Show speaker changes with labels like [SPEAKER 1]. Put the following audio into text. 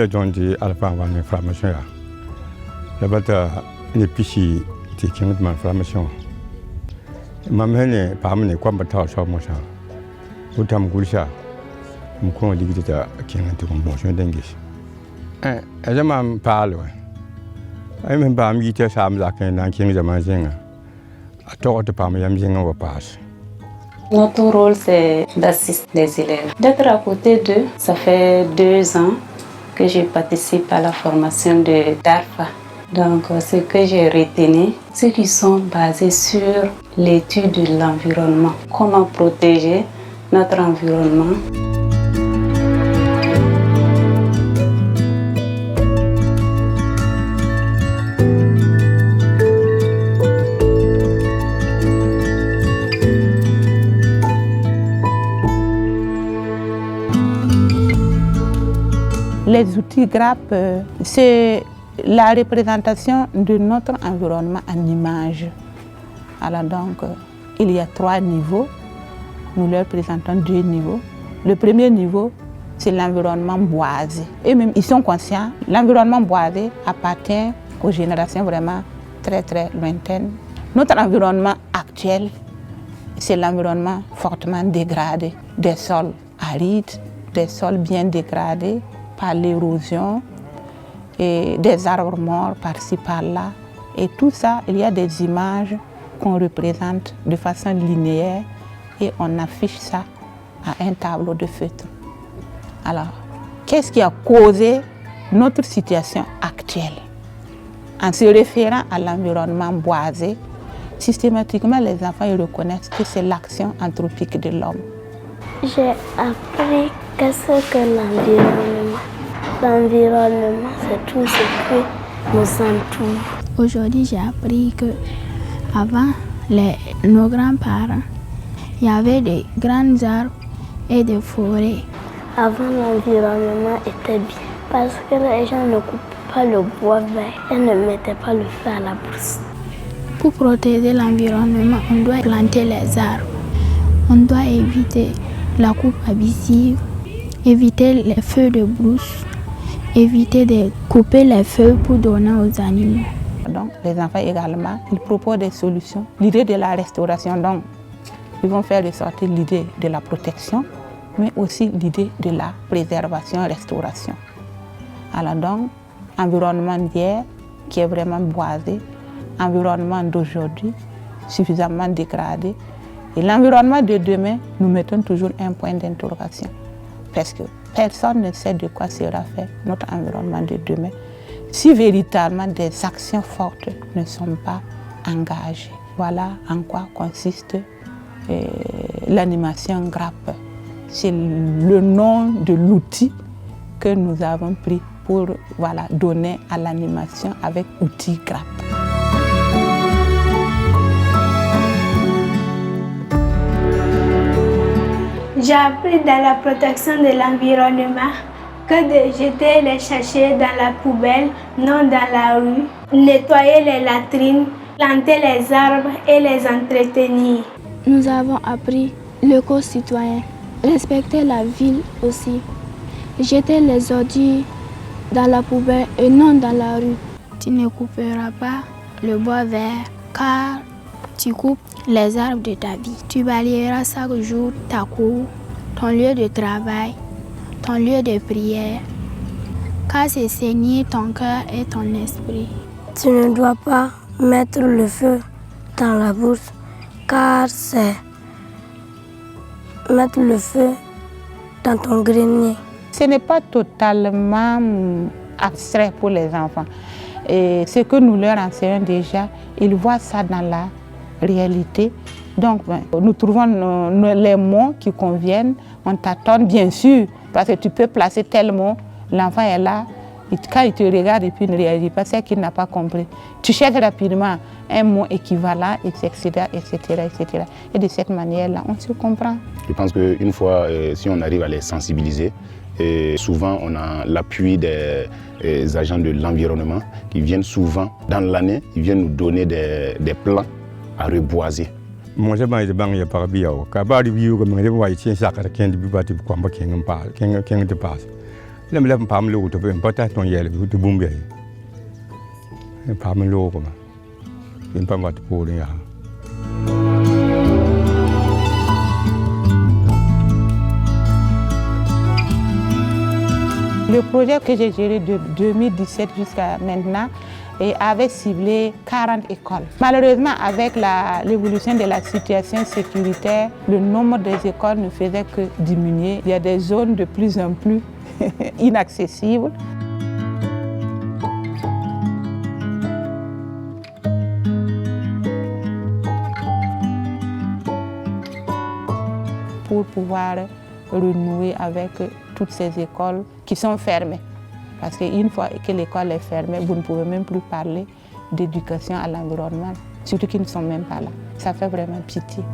[SPEAKER 1] la jondi alpha wa information ya la bata ne pichi ti king de information mam hene pam ne kwamba ta so mo sha utam gulsha mu ko ligi ta king de ko bon dengis jamam palo ay men bam yite sam za kan nan king zaman zinga a to de pam yam zinga wa passe.
[SPEAKER 2] Notre rôle, c'est d'assister les élèves. D'être à côté d'eux, ça fait 2 ans que je participe à la formation de DARPA. Donc, ce que j'ai retenu, c'est qu'ils sont basés sur l'étude de l'environnement. Comment protéger notre environnement.
[SPEAKER 3] Les outils GRAP, c'est la représentation de notre environnement en images. Alors donc, il y a 3 niveaux. Nous leur présentons 2 niveaux. Le premier niveau, c'est l'environnement boisé. Et même, ils sont conscients, l'environnement boisé appartient aux générations vraiment très très lointaines. Notre environnement actuel, c'est l'environnement fortement dégradé, des sols arides, des sols bien dégradés par l'érosion et des arbres morts par-ci par-là. Et tout ça, il y a des images qu'on représente de façon linéaire et on affiche ça à un tableau de feutre. Alors, qu'est-ce qui a causé notre situation actuelle? En se référant à l'environnement boisé, systématiquement les enfants ils reconnaissent que c'est l'action anthropique de l'homme.
[SPEAKER 4] J'ai appris qu'est-ce que l'environnement. L'environnement, c'est tout ce que nous entoure.
[SPEAKER 5] Aujourd'hui, j'ai appris que avant nos grands-parents, il y avait des grands arbres et des forêts.
[SPEAKER 4] Avant, l'environnement était bien parce que les gens ne coupaient pas le bois vert et ne mettaient pas le feu à la brousse.
[SPEAKER 5] Pour protéger l'environnement, on doit planter les arbres. On doit éviter la coupe abusive, éviter les feux de brousse, éviter de couper les feux pour donner aux animaux.
[SPEAKER 3] Donc, les enfants également, ils proposent des solutions. L'idée de la restauration, donc, ils vont faire ressortir l'idée de la protection, mais aussi l'idée de la préservation-restauration. Alors donc, environnement d'hier qui est vraiment boisé, environnement d'aujourd'hui suffisamment dégradé, et l'environnement de demain, nous mettons toujours un point d'interrogation. Parce que personne ne sait de quoi sera fait notre environnement de demain si véritablement des actions fortes ne sont pas engagées. Voilà en quoi consiste l'animation GRAP. C'est le nom de l'outil que nous avons pris pour donner à l'animation avec outil GRAP.
[SPEAKER 6] J'ai appris dans la protection de l'environnement que de jeter les sachets dans la poubelle, non dans la rue, nettoyer les latrines, planter les arbres et les entretenir.
[SPEAKER 5] Nous avons appris l'éco-citoyen, respecter la ville aussi, jeter les ordures dans la poubelle et non dans la rue. Tu ne couperas pas le bois vert car tu coupes les arbres de ta vie. Tu balayeras chaque jour ta cour, ton lieu de travail, ton lieu de prière, car c'est saigner ton cœur et ton esprit.
[SPEAKER 4] Tu ne dois pas mettre le feu dans la bourse, car c'est mettre le feu dans ton grenier.
[SPEAKER 3] Ce n'est pas totalement abstrait pour les enfants. Et ce que nous leur enseignons déjà, ils voient ça dans la réalité. Donc, nous trouvons les mots qui conviennent. On tâtonne bien sûr, parce que tu peux placer tel mot, l'enfant est là, quand il te regarde et puis il ne réagit pas, c'est qu'il n'a pas compris. Tu cherches rapidement un mot équivalent, etc., etc., etc. Et de cette manière-là, on se comprend.
[SPEAKER 7] Je pense qu'une fois, si on arrive à les sensibiliser, et souvent on a l'appui des agents de l'environnement qui viennent souvent, dans l'année, ils viennent nous donner des plans à reboiser.
[SPEAKER 1] Moi, je vais vous parler de ce que je vais vous dire. แล้วมันพามันลูกตัวเป็นเพราะแต่ตัวใหญ่เลยตัวบุ้มใหญ่พามันลูกมาเป็นประวัติปูนี่ฮะ
[SPEAKER 3] Le projet que j'ai géré de 2017 jusqu'à maintenant avait ciblé 40 écoles. Malheureusement, avec l'évolution de la situation sécuritaire, le nombre des écoles ne faisait que diminuer. Il y a des zones de plus en plus inaccessibles. Pour pouvoir renouer avec toutes ces écoles qui sont fermées. Parce qu'une fois que l'école est fermée, vous ne pouvez même plus parler d'éducation à l'environnement, surtout qu'ils ne sont même pas là. Ça fait vraiment pitié.